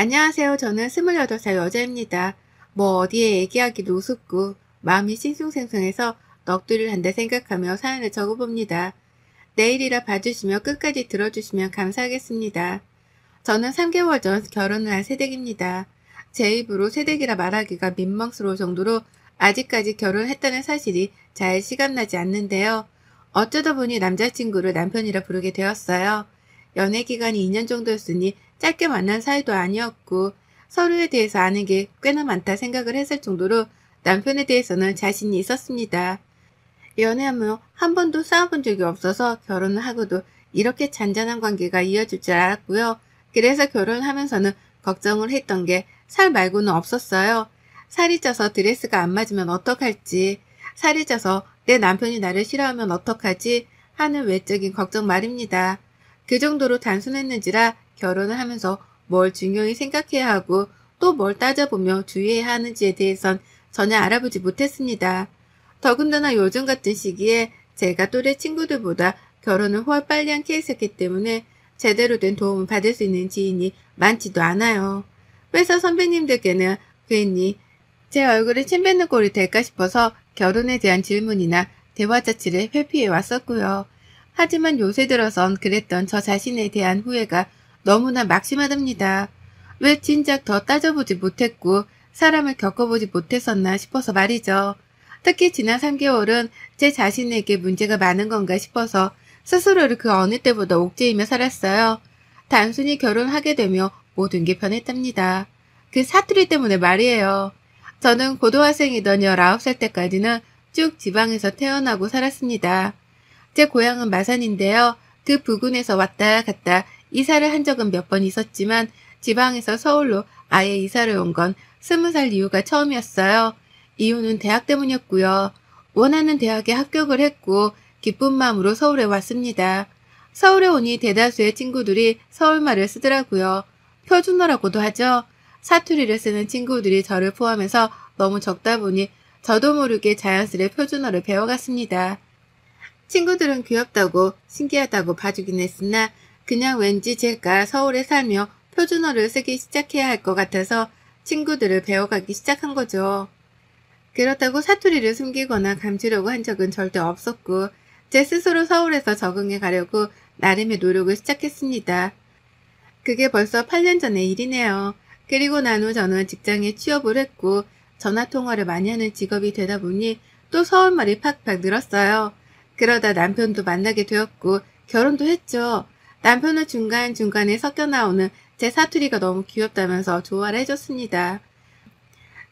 안녕하세요. 저는 28살 여자입니다. 뭐 어디에 얘기하기도 우습고 마음이 싱숭생숭해서 넋두리를 한다 생각하며 사연을 적어봅니다. 내일이라 봐주시며 끝까지 들어주시면 감사하겠습니다. 저는 3개월 전 결혼을 한 새댁입니다. 제 입으로 새댁이라 말하기가 민망스러울 정도로 아직까지 결혼했다는 사실이 잘 시감나지 않는데요. 어쩌다 보니 남자친구를 남편이라 부르게 되었어요. 연애 기간이 2년 정도였으니 짧게 만난 사이도 아니었고 서로에 대해서 아는 게 꽤나 많다 생각을 했을 정도로 남편에 대해서는 자신이 있었습니다. 연애하며 한 번도 싸워본 적이 없어서 결혼을 하고도 이렇게 잔잔한 관계가 이어질 줄 알았고요. 그래서 결혼하면서는 걱정을 했던 게 살 말고는 없었어요. 살이 쪄서 드레스가 안 맞으면 어떡할지, 살이 쪄서 내 남편이 나를 싫어하면 어떡하지 하는 외적인 걱정 말입니다. 그 정도로 단순했는지라 결혼을 하면서 뭘 중요히 생각해야 하고 또 뭘 따져보며 주의해야 하는지에 대해선 전혀 알아보지 못했습니다. 더군다나 요즘 같은 시기에 제가 또래 친구들보다 결혼을 훨 빨리 한 케이스였기 때문에 제대로 된 도움을 받을 수 있는 지인이 많지도 않아요. 회사 선배님들께는 괜히 제 얼굴에 침 뱉는 꼴이 될까 싶어서 결혼에 대한 질문이나 대화 자체를 회피해 왔었고요. 하지만 요새 들어선 그랬던 저 자신에 대한 후회가 너무나 막심하답니다. 왜 진작 더 따져보지 못했고 사람을 겪어보지 못했었나 싶어서 말이죠. 특히 지난 3개월은 제 자신에게 문제가 많은 건가 싶어서 스스로를 그 어느 때보다 옥죄이며 살았어요. 단순히 결혼하게 되며 모든 게 변했답니다. 그 사투리 때문에 말이에요. 저는 고등학생이던 19살 때까지는 쭉 지방에서 태어나고 살았습니다. 제 고향은 마산인데요. 그 부근에서 왔다 갔다 이사를 한 적은 몇 번 있었지만 지방에서 서울로 아예 이사를 온 건 20살 이후가 처음이었어요. 이유는 대학 때문이었고요. 원하는 대학에 합격을 했고 기쁜 마음으로 서울에 왔습니다. 서울에 오니 대다수의 친구들이 서울말을 쓰더라고요. 표준어라고도 하죠. 사투리를 쓰는 친구들이 저를 포함해서 너무 적다 보니 저도 모르게 자연스레 표준어를 배워갔습니다. 친구들은 귀엽다고 신기하다고 봐주긴 했으나 그냥 왠지 제가 서울에 살며 표준어를 쓰기 시작해야 할 것 같아서 친구들을 배워가기 시작한 거죠. 그렇다고 사투리를 숨기거나 감추려고 한 적은 절대 없었고 제 스스로 서울에서 적응해 가려고 나름의 노력을 시작했습니다. 그게 벌써 8년 전의 일이네요. 그리고 난 후 저는 직장에 취업을 했고 전화통화를 많이 하는 직업이 되다 보니 또 서울말이 팍팍 늘었어요. 그러다 남편도 만나게 되었고 결혼도 했죠. 남편은 중간중간에 섞여 나오는 제 사투리가 너무 귀엽다면서 좋아를 해줬습니다.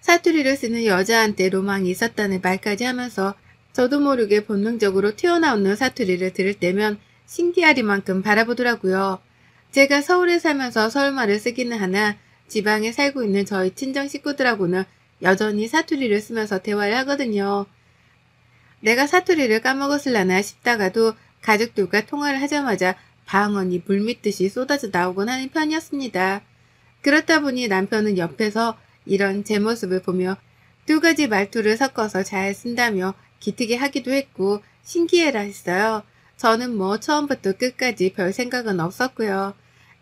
사투리를 쓰는 여자한테 로망이 있었다는 말까지 하면서 저도 모르게 본능적으로 튀어나오는 사투리를 들을 때면 신기하리만큼 바라보더라고요. 제가 서울에 살면서 서울말을 쓰기는 하나 지방에 살고 있는 저희 친정 식구들하고는 여전히 사투리를 쓰면서 대화를 하거든요. 내가 사투리를 까먹었을라나 싶다가도 가족들과 통화를 하자마자 방언이 물밀듯이 쏟아져 나오곤 하는 편이었습니다. 그렇다 보니 남편은 옆에서 이런 제 모습을 보며 두 가지 말투를 섞어서 잘 쓴다며 기특해 하기도 했고 신기해라 했어요. 저는 뭐 처음부터 끝까지 별 생각은 없었고요.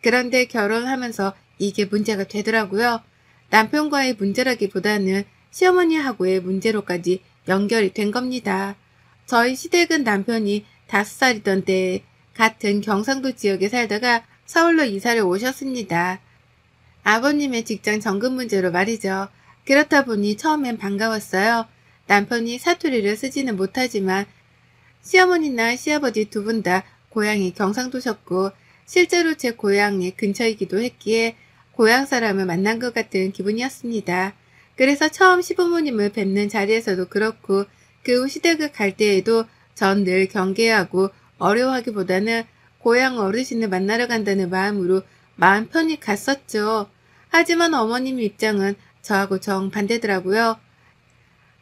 그런데 결혼하면서 이게 문제가 되더라고요. 남편과의 문제라기보다는 시어머니하고의 문제로까지 연결이 된 겁니다. 저희 시댁은 남편이 5살이던 때에 같은 경상도 지역에 살다가 서울로 이사를 오셨습니다. 아버님의 직장 정급 문제로 말이죠. 그렇다 보니 처음엔 반가웠어요. 남편이 사투리를 쓰지는 못하지만 시어머니나 시아버지 두 분 다 고향이 경상도셨고 실제로 제 고향의 근처이기도 했기에 고향 사람을 만난 것 같은 기분이었습니다. 그래서 처음 시부모님을 뵙는 자리에서도 그렇고 그 후 시댁을 갈 때에도 전 늘 경계하고 어려워하기보다는 고향 어르신을 만나러 간다는 마음으로 마음 편히 갔었죠. 하지만 어머님 입장은 저하고 정반대더라고요.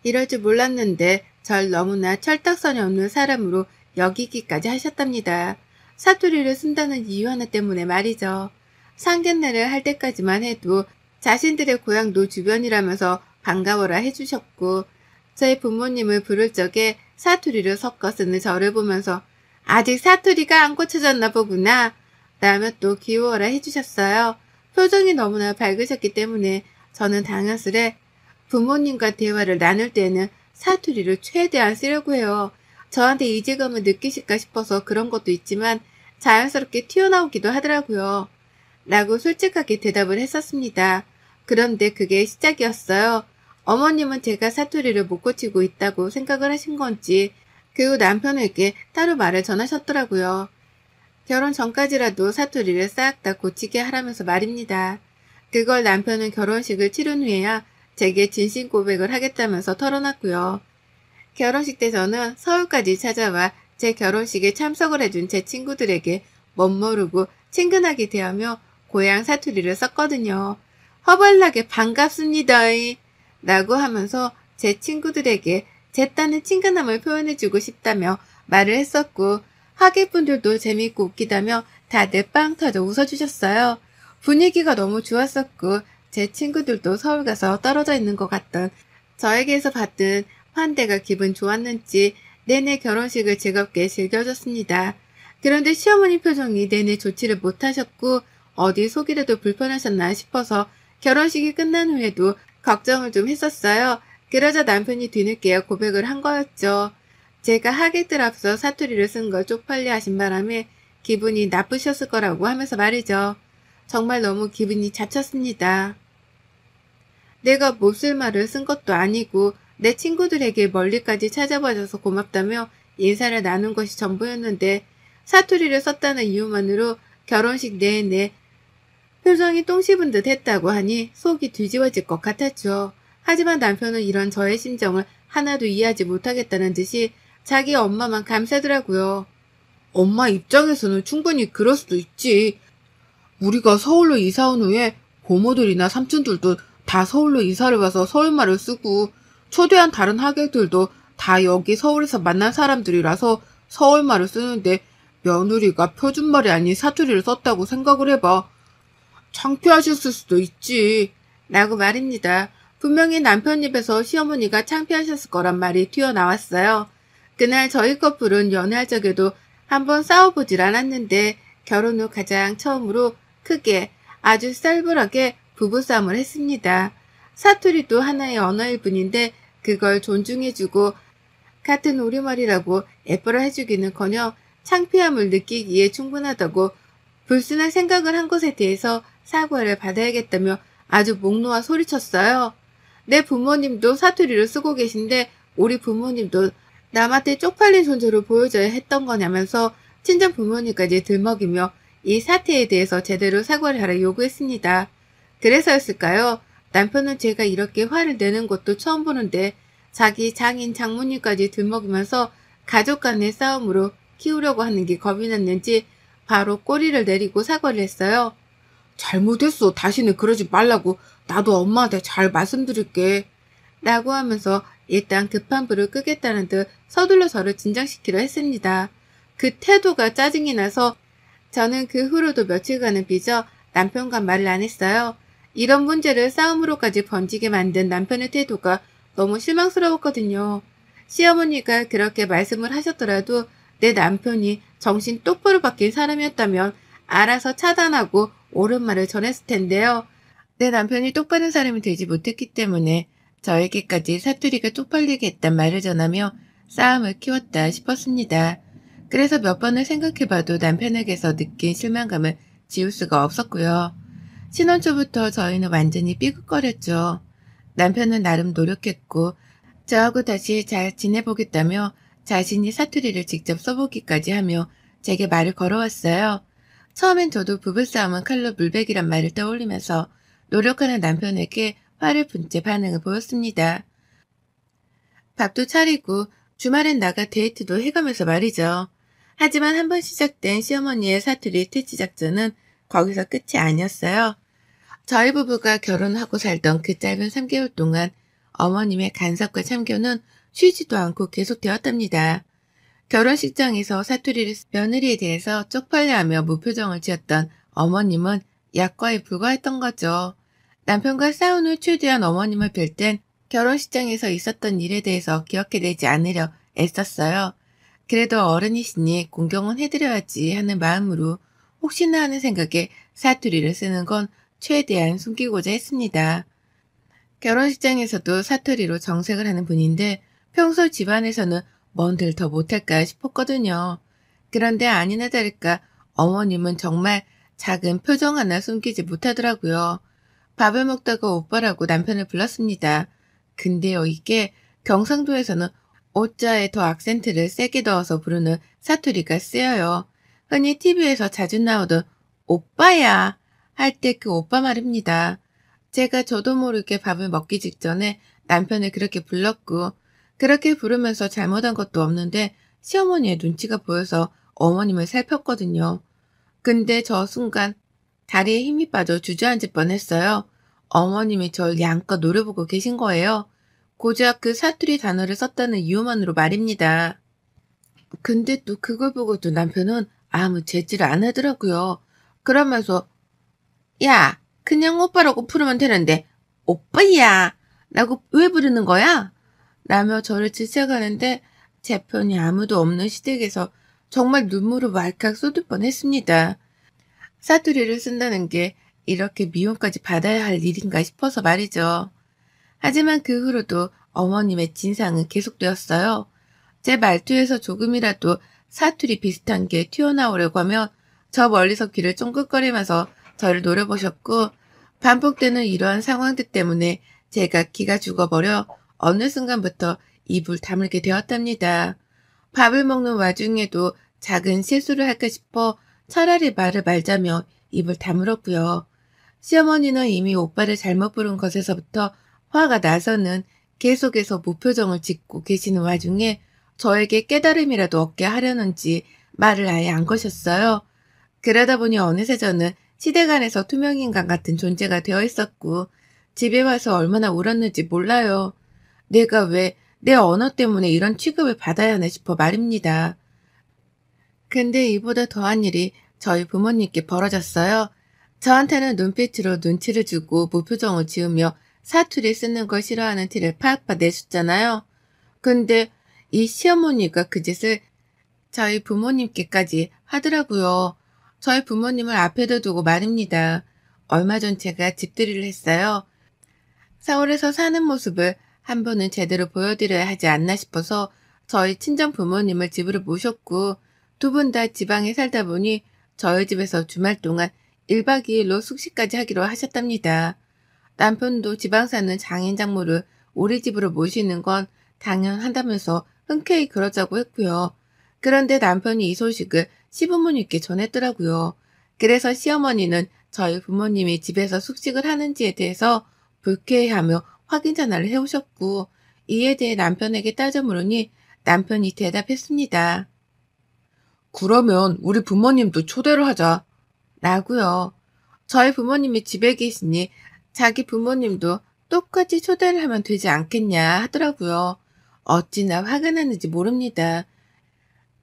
이럴 줄 몰랐는데 절 너무나 철딱선이 없는 사람으로 여기기까지 하셨답니다. 사투리를 쓴다는 이유 하나 때문에 말이죠. 상견례를 할 때까지만 해도 자신들의 고향도 주변이라면서 반가워라 해주셨고 저희 부모님을 부를 적에 사투리를 섞어 쓰는 저를 보면서 아직 사투리가 안 고쳐졌나 보구나 라며 또 귀여워라 해주셨어요. 표정이 너무나 밝으셨기 때문에 저는 당연스레 부모님과 대화를 나눌 때에는 사투리를 최대한 쓰려고 해요. 저한테 이질감을 느끼실까 싶어서 그런 것도 있지만 자연스럽게 튀어나오기도 하더라고요. 라고 솔직하게 대답을 했었습니다. 그런데 그게 시작이었어요. 어머님은 제가 사투리를 못 고치고 있다고 생각을 하신 건지 그 후 남편에게 따로 말을 전하셨더라고요. 결혼 전까지라도 사투리를 싹 다 고치게 하라면서 말입니다. 그걸 남편은 결혼식을 치른 후에야 제게 진심 고백을 하겠다면서 털어놨고요. 결혼식 때 저는 서울까지 찾아와 제 결혼식에 참석을 해준 제 친구들에게 멋모르고 친근하게 대하며 고향 사투리를 썼거든요. 허벌나게 반갑습니다 라고 하면서 제 친구들에게 제 딴의 친근함을 표현해주고 싶다며 말을 했었고 하객분들도 재미있고 웃기다며 다들 빵 터져 웃어주셨어요. 분위기가 너무 좋았었고 제 친구들도 서울 가서 떨어져 있는 것 같던 저에게서 받은 환대가 기분 좋았는지 내내 결혼식을 즐겁게 즐겨줬습니다. 그런데 시어머니 표정이 내내 좋지를 못하셨고 어디 속이라도 불편하셨나 싶어서 결혼식이 끝난 후에도 걱정을 좀 했었어요. 그러자 남편이 뒤늦게 고백을 한 거였죠. 제가 하객들 앞서 사투리를 쓴 걸 쪽팔려 하신 바람에 기분이 나쁘셨을 거라고 하면서 말이죠. 정말 너무 기분이 잡쳤습니다. 내가 몹쓸 말을 쓴 것도 아니고 내 친구들에게 멀리까지 찾아봐줘서 고맙다며 인사를 나눈 것이 전부였는데 사투리를 썼다는 이유만으로 결혼식 내내 표정이 똥 씹은 듯 했다고 하니 속이 뒤집어질 것 같았죠. 하지만 남편은 이런 저의 심정을 하나도 이해하지 못하겠다는 듯이 자기 엄마만 감싸더라고요. 엄마 입장에서는 충분히 그럴 수도 있지. 우리가 서울로 이사 온 후에 고모들이나 삼촌들도 다 서울로 이사를 와서 서울말을 쓰고 초대한 다른 하객들도 다 여기 서울에서 만난 사람들이라서 서울말을 쓰는데 며느리가 표준말이 아닌 사투리를 썼다고 생각을 해봐. 창피하셨을 수도 있지. 라고 말입니다. 분명히 남편 입에서 시어머니가 창피하셨을 거란 말이 튀어나왔어요. 그날 저희 커플은 연애할 적에도 한번 싸워보질 않았는데 결혼 후 가장 처음으로 크게 아주 쌀벌하게 부부싸움을 했습니다. 사투리도 하나의 언어일 뿐인데 그걸 존중해주고 같은 우리말이라고 예뻐라 해주기는커녕 창피함을 느끼기에 충분하다고 불순한 생각을 한 것에 대해서 사과를 받아야겠다며 아주 목 놓아 소리쳤어요. 내 부모님도 사투리를 쓰고 계신데 우리 부모님도 남한테 쪽팔린 존재로 보여줘야 했던 거냐면서 친정 부모님까지 들먹이며 이 사태에 대해서 제대로 사과를 하라 요구했습니다. 그래서였을까요? 남편은 제가 이렇게 화를 내는 것도 처음 보는데 자기 장인 장모님까지 들먹이면서 가족 간의 싸움으로 키우려고 하는 게 겁이 났는지 바로 꼬리를 내리고 사과를 했어요. 잘못했어. 다시는 그러지 말라고 나도 엄마한테 잘 말씀드릴게. 라고 하면서 일단 급한 불을 끄겠다는 듯 서둘러 저를 진정시키려 했습니다. 그 태도가 짜증이 나서 저는 그 후로도 며칠간은 빚어 남편과 말을 안 했어요. 이런 문제를 싸움으로까지 번지게 만든 남편의 태도가 너무 실망스러웠거든요. 시어머니가 그렇게 말씀을 하셨더라도 내 남편이 정신 똑바로 바뀐 사람이었다면 알아서 차단하고 옳은 말을 전했을 텐데요. 내 남편이 똑바른 사람이 되지 못했기 때문에 저에게까지 사투리가 쪽팔리게 했단 말을 전하며 싸움을 키웠다 싶었습니다. 그래서 몇 번을 생각해봐도 남편에게서 느낀 실망감을 지울 수가 없었고요. 신혼 초부터 저희는 완전히 삐걱거렸죠. 남편은 나름 노력했고 저하고 다시 잘 지내보겠다며 자신이 사투리를 직접 써보기까지 하며 제게 말을 걸어왔어요. 처음엔 저도 부부싸움은 칼로 물베기란 말을 떠올리면서 노력하는 남편에게 화를 푼 채 반응을 보였습니다. 밥도 차리고 주말엔 나가 데이트도 해가면서 말이죠. 하지만 한번 시작된 시어머니의 사투리 퇴치 작전은 거기서 끝이 아니었어요. 저희 부부가 결혼하고 살던 그 짧은 3개월 동안 어머님의 간섭과 참견은 쉬지도 않고 계속되었답니다. 결혼식장에서 사투리를 며느리에 대해서 쪽팔려하며 무표정을 지었던 어머님은 약과에 불과했던 거죠. 남편과 싸운 후 최대한 어머님을 뵐 땐 결혼식장에서 있었던 일에 대해서 기억해내지 않으려 애썼어요. 그래도 어른이시니 공경은 해드려야지 하는 마음으로 혹시나 하는 생각에 사투리를 쓰는 건 최대한 숨기고자 했습니다. 결혼식장에서도 사투리로 정색을 하는 분인데 평소 집안에서는 뭔들 더 못할까 싶었거든요. 그런데 아니나 다를까 어머님은 정말 작은 표정 하나 숨기지 못하더라고요. 밥을 먹다가 오빠라고 남편을 불렀습니다. 근데요, 이게 경상도에서는 오자에 더 악센트를 세게 넣어서 부르는 사투리가 쓰여요. 흔히 TV에서 자주 나오던 오빠야 할 때 그 오빠 말입니다. 제가 저도 모르게 밥을 먹기 직전에 남편을 그렇게 불렀고 그렇게 부르면서 잘못한 것도 없는데 시어머니의 눈치가 보여서 어머님을 살폈거든요. 근데 저 순간 다리에 힘이 빠져 주저앉을 뻔했어요. 어머님이 절 양껏 노려보고 계신 거예요. 고작 그 사투리 단어를 썼다는 이유만으로 말입니다. 근데 또 그걸 보고도 남편은 아무 제지를 안 하더라고요. 그러면서 야, 그냥 오빠라고 부르면 되는데 오빠야 라고 왜 부르는 거야? 라며 저를 질책하는데 제 편이 아무도 없는 시댁에서 정말 눈물을 왈칵 쏟을 뻔했습니다. 사투리를 쓴다는 게 이렇게 미움까지 받아야 할 일인가 싶어서 말이죠. 하지만 그 후로도 어머님의 진상은 계속되었어요. 제 말투에서 조금이라도 사투리 비슷한 게 튀어나오려고 하면 저 멀리서 귀를 쫑긋거리면서 저를 노려보셨고 반복되는 이러한 상황들 때문에 제가 기가 죽어버려 어느 순간부터 입을 다물게 되었답니다. 밥을 먹는 와중에도 작은 실수를 할까 싶어 차라리 말을 말자며 입을 다물었고요. 시어머니는 이미 오빠를 잘못 부른 것에서부터 화가 나서는 계속해서 무표정을 짓고 계시는 와중에 저에게 깨달음이라도 얻게 하려는지 말을 아예 안 거셨어요. 그러다 보니 어느새 저는 시댁 안에서 투명인간 같은 존재가 되어 있었고 집에 와서 얼마나 울었는지 몰라요. 내가 왜 내 언어 때문에 이런 취급을 받아야 하나 싶어 말입니다. 근데 이보다 더한 일이 저희 부모님께 벌어졌어요. 저한테는 눈빛으로 눈치를 주고 무표정을 지으며 사투리 쓰는 걸 싫어하는 티를 팍팍 내셨잖아요. 근데 이 시어머니가 그 짓을 저희 부모님께까지 하더라고요. 저희 부모님을 앞에다 두고 말입니다. 얼마 전 제가 집들이를 했어요. 서울에서 사는 모습을 한 번은 제대로 보여드려야 하지 않나 싶어서 저희 친정 부모님을 집으로 모셨고 두 분 다 지방에 살다 보니 저희 집에서 주말 동안 1박 2일로 숙식까지 하기로 하셨답니다. 남편도 지방 사는 장인 장모를 우리 집으로 모시는 건 당연하다면서 흔쾌히 그러자고 했고요. 그런데 남편이 이 소식을 시부모님께 전했더라고요. 그래서 시어머니는 저희 부모님이 집에서 숙식을 하는지에 대해서 불쾌해하며 확인 전화를 해오셨고 이에 대해 남편에게 따져 물으니 남편이 대답했습니다. 그러면 우리 부모님도 초대를 하자. 라고요. 저희 부모님이 집에 계시니 자기 부모님도 똑같이 초대를 하면 되지 않겠냐 하더라고요. 어찌나 화가 나는지 모릅니다.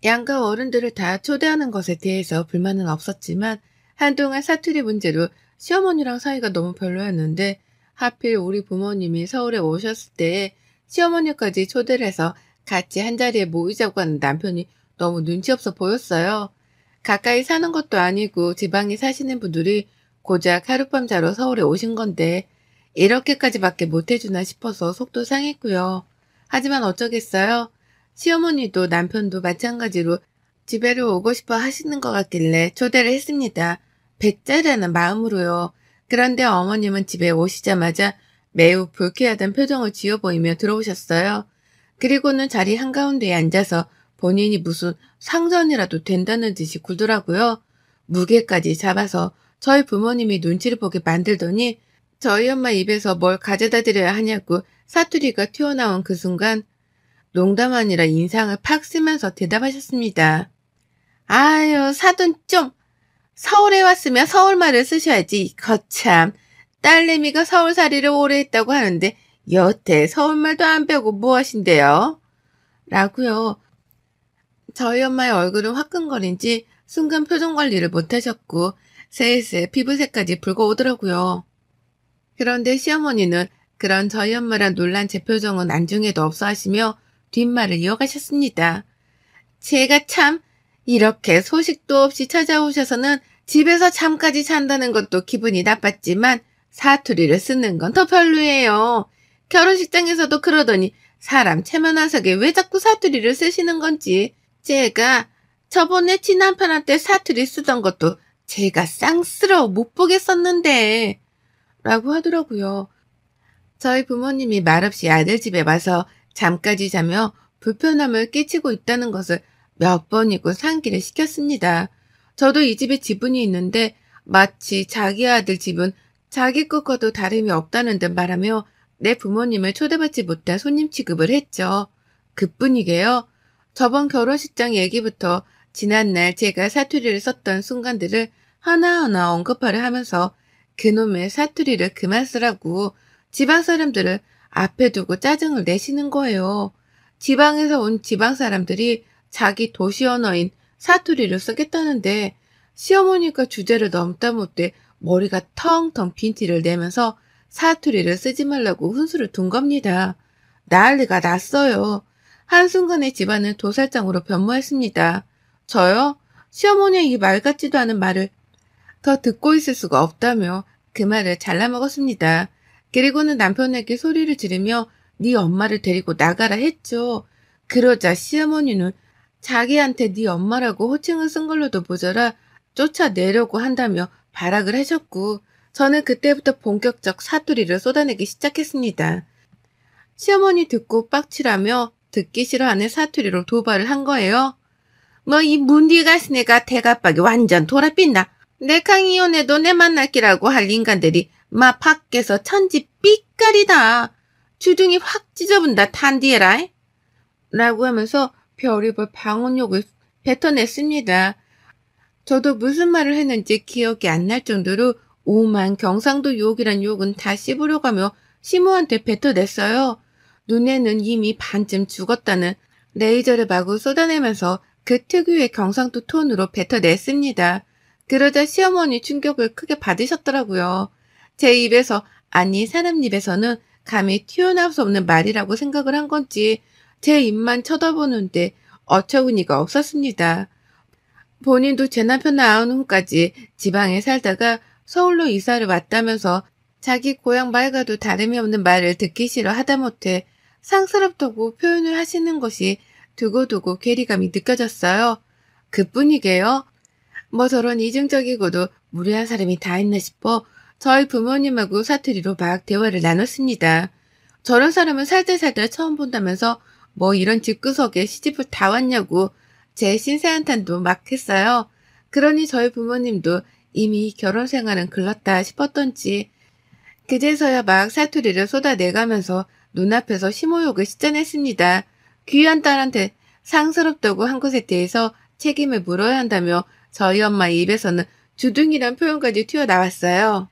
양가 어른들을 다 초대하는 것에 대해서 불만은 없었지만 한동안 사투리 문제로 시어머니랑 사이가 너무 별로였는데 하필 우리 부모님이 서울에 오셨을 때에 시어머니까지 초대를 해서 같이 한자리에 모이자고 하는 남편이 너무 눈치 없어 보였어요. 가까이 사는 것도 아니고 지방에 사시는 분들이 고작 하룻밤 자러 서울에 오신 건데 이렇게까지밖에 못해주나 싶어서 속도 상했고요. 하지만 어쩌겠어요. 시어머니도 남편도 마찬가지로 집에로 오고 싶어 하시는 것 같길래 초대를 했습니다. 배짜라는 마음으로요. 그런데 어머님은 집에 오시자마자 매우 불쾌하던 표정을 지어 보이며 들어오셨어요. 그리고는 자리 한가운데에 앉아서 본인이 무슨 상전이라도 된다는 듯이 굴더라고요. 무게까지 잡아서 저희 부모님이 눈치를 보게 만들더니 저희 엄마 입에서 뭘 가져다 드려야 하냐고 사투리가 튀어나온 그 순간 농담 아니라 인상을 팍 쓰면서 대답하셨습니다. 아유, 사돈 좀 서울에 왔으면 서울말을 쓰셔야지. 거참, 딸내미가 서울살이를 오래 했다고 하는데 여태 서울말도 안 배우고 뭐 하신대요? 라고요. 저희 엄마의 얼굴은 화끈거린지 순간 표정 관리를 못하셨고 슬슬 피부색까지 붉어오더라고요. 그런데 시어머니는 그런 저희 엄마랑 놀란 제 표정은 안중에도 없어 하시며 뒷말을 이어가셨습니다. 제가 참 이렇게 소식도 없이 찾아오셔서는 집에서 잠까지 잔다는 것도 기분이 나빴지만 사투리를 쓰는 건 더 별로예요. 결혼식장에서도 그러더니 사람 체면화석에 왜 자꾸 사투리를 쓰시는 건지. 제가 저번에 친남편한테 사투리 쓰던 것도 제가 쌍스러워 못 보겠었는데 라고 하더라고요. 저희 부모님이 말없이 아들 집에 와서 잠까지 자며 불편함을 끼치고 있다는 것을 몇 번이고 상기를 시켰습니다. 저도 이 집에 지분이 있는데 마치 자기 아들 집은 자기 것과도 다름이 없다는 듯 말하며 내 부모님을 초대받지 못한 손님 취급을 했죠. 그뿐이게요. 저번 결혼식장 얘기부터 지난날 제가 사투리를 썼던 순간들을 하나하나 언급하려 하면서 그놈의 사투리를 그만 쓰라고 지방 사람들을 앞에 두고 짜증을 내시는 거예요. 지방에서 온 지방 사람들이 자기 도시 언어인 사투리를 쓰겠다는데 시어머니가 주제를 넘다 못해 머리가 텅텅 빈 티를 내면서 사투리를 쓰지 말라고 훈수를 둔 겁니다. 난리가 났어요. 한순간에 집안은 도살장으로 변모했습니다. 저요? 시어머니의 이 말 같지도 않은 말을 더 듣고 있을 수가 없다며 그 말을 잘라먹었습니다. 그리고는 남편에게 소리를 지르며 네 엄마를 데리고 나가라 했죠. 그러자 시어머니는 자기한테 네 엄마라고 호칭을 쓴 걸로도 모자라 쫓아내려고 한다며 발악을 하셨고 저는 그때부터 본격적 사투리를 쏟아내기 시작했습니다. 시어머니 듣고 빡치라며 듣기 싫어하는 사투리로 도발을 한 거예요. 뭐 이 문디 가시네가 대가빡이 완전 돌아빛나. 내 강이혼해도 내 만날기라고 할 인간들이 마 밖에서 천지 삐까리다. 주둥이 확 찢어본다 탄디에라. 라고 하면서 별의별 방언욕을 뱉어냈습니다. 저도 무슨 말을 했는지 기억이 안 날 정도로 오만 경상도 욕이란 욕은 다 씹으려가며 시모한테 뱉어냈어요. 눈에는 이미 반쯤 죽었다는 레이저를 마구 쏟아내면서 그 특유의 경상도 톤으로 뱉어냈습니다. 그러자 시어머니 충격을 크게 받으셨더라고요. 제 입에서 아니 사람 입에서는 감히 튀어나올 수 없는 말이라고 생각을 한 건지 제 입만 쳐다보는데 어처구니가 없었습니다. 본인도 제 남편 낳은 후까지 지방에 살다가 서울로 이사를 왔다면서 자기 고향 말과도 다름이 없는 말을 듣기 싫어 하다못해 상스럽다고 표현을 하시는 것이 두고두고 괴리감이 느껴졌어요. 그뿐이게요. 뭐 저런 이중적이고도 무례한 사람이 다 있나 싶어 저희 부모님하고 사투리로 막 대화를 나눴습니다. 저런 사람은 살들살들 처음 본다면서 뭐 이런 집구석에 시집을 다 왔냐고 제 신세한탄도 막 했어요. 그러니 저희 부모님도 이미 결혼 생활은 글렀다 싶었던지 그제서야 막 사투리를 쏟아내가면서 눈앞에서 심호욕을 시전했습니다. 귀한 딸한테 상스럽다고 한 것에 대해서 책임을 물어야 한다며 저희 엄마 입에서는 주둥이란 표현까지 튀어나왔어요.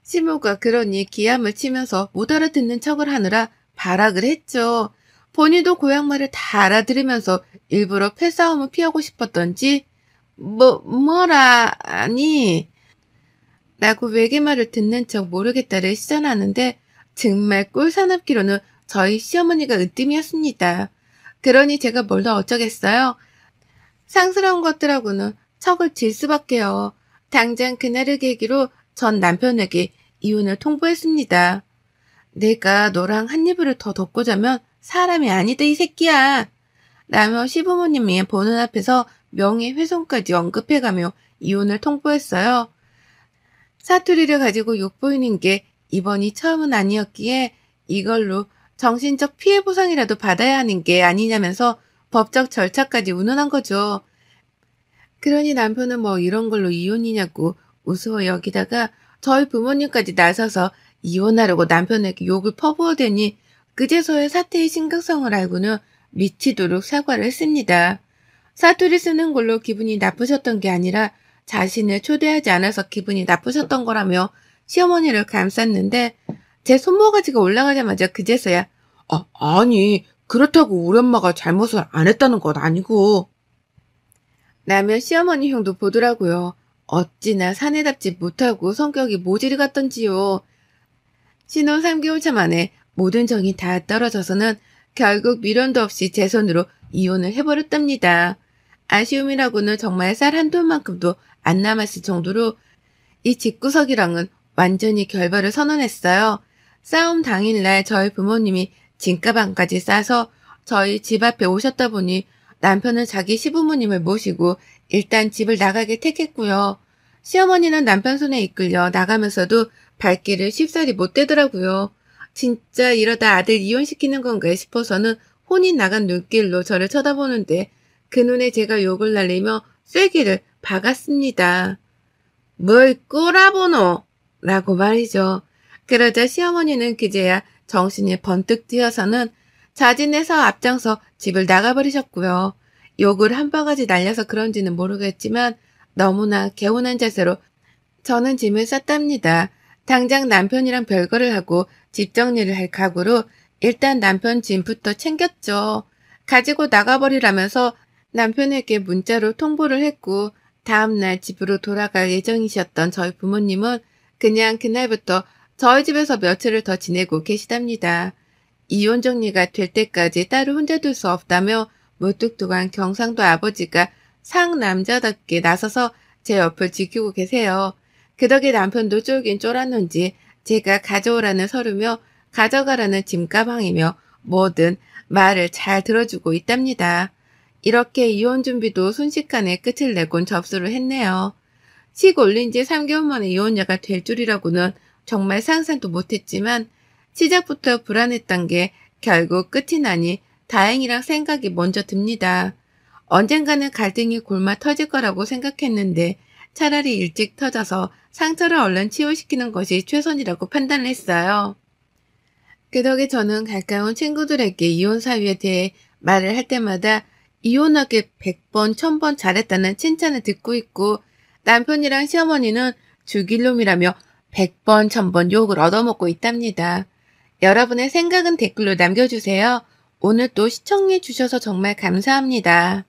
시모가 그러니 기함을 치면서 못 알아듣는 척을 하느라 발악을 했죠. 본인도 고향말을 다 알아들으면서 일부러 패싸움을 피하고 싶었던지 뭐라니 라고 외계말을 듣는 척 모르겠다를 시전하는데 정말 꿀사납기로는 저희 시어머니가 으뜸이었습니다. 그러니 제가 뭘 더 어쩌겠어요. 상스러운 것들하고는 척을 질 수밖에요. 당장 그날을 계기로 전 남편에게 이혼을 통보했습니다. 내가 너랑 한 이불을 더 덮고 자면 사람이 아니다 이 새끼야. 라며 시부모님이 보는 앞에서 명예훼손까지 언급해가며 이혼을 통보했어요. 사투리를 가지고 욕보이는 게 이번이 처음은 아니었기에 이걸로 정신적 피해 보상이라도 받아야 하는 게 아니냐면서 법적 절차까지 운운한 거죠. 그러니 남편은 뭐 이런 걸로 이혼이냐고 우스워 여기다가 저희 부모님까지 나서서 이혼하려고 남편에게 욕을 퍼부어대니 그제서야 사태의 심각성을 알고는 미치도록 사과를 했습니다. 사투리 쓰는 걸로 기분이 나쁘셨던 게 아니라 자신을 초대하지 않아서 기분이 나쁘셨던 거라며 시어머니를 감쌌는데 제 손모가지가 올라가자마자 그제서야 아니 그렇다고 우리 엄마가 잘못을 안 했다는 건 아니고 라며 시어머니 형도 보더라고요. 어찌나 사내답지 못하고 성격이 모질이 같던지요. 신혼 3개월 차 만에 모든 정이 다 떨어져서는 결국 미련도 없이 제 손으로 이혼을 해버렸답니다. 아쉬움이라고는 정말 쌀 한 돈만큼도 안 남았을 정도로 이 집구석이랑은 완전히 결별을 선언했어요. 싸움 당일날 저희 부모님이 짐가방까지 싸서 저희 집 앞에 오셨다 보니 남편은 자기 시부모님을 모시고 일단 집을 나가게 택했고요. 시어머니는 남편 손에 이끌려 나가면서도 발길을 쉽사리 못 대더라고요. 진짜 이러다 아들 이혼시키는 건가 싶어서는 혼이 나간 눈길로 저를 쳐다보는데 그 눈에 제가 욕을 날리며 쐐기를 박았습니다. 뭘 꼬라보노? 라고 말이죠. 그러자 시어머니는 그제야 정신이 번뜩 뛰어서는 자진해서 앞장서 집을 나가버리셨고요. 욕을 한 바가지 날려서 그런지는 모르겠지만 너무나 개운한 자세로 저는 짐을 쌌답니다. 당장 남편이랑 별거를 하고 집 정리를 할 각오로 일단 남편 짐부터 챙겼죠. 가지고 나가버리라면서 남편에게 문자로 통보를 했고 다음날 집으로 돌아갈 예정이셨던 저희 부모님은 그냥 그날부터 저희 집에서 며칠을 더 지내고 계시답니다. 이혼 정리가 될 때까지 딸을 혼자 둘 수 없다며 무뚝뚝한 경상도 아버지가 상남자답게 나서서 제 옆을 지키고 계세요. 그 덕에 남편도 쫄긴 쫄았는지 제가 가져오라는 서류며 가져가라는 짐가방이며 뭐든 말을 잘 들어주고 있답니다. 이렇게 이혼 준비도 순식간에 끝을 내곤 접수를 했네요. 식 올린 지 3개월 만에 이혼녀가 될 줄이라고는 정말 상상도 못했지만 시작부터 불안했던 게 결국 끝이 나니 다행이란 생각이 먼저 듭니다. 언젠가는 갈등이 골마 터질 거라고 생각했는데 차라리 일찍 터져서 상처를 얼른 치유시키는 것이 최선이라고 판단을 했어요. 그 덕에 저는 가까운 친구들에게 이혼 사유에 대해 말을 할 때마다 이혼하길 100번, 1000번 잘했다는 칭찬을 듣고 있고 남편이랑 시어머니는 죽일 놈이라며 100번, 1000번 욕을 얻어먹고 있답니다. 여러분의 생각은 댓글로 남겨주세요. 오늘 또 시청해주셔서 정말 감사합니다.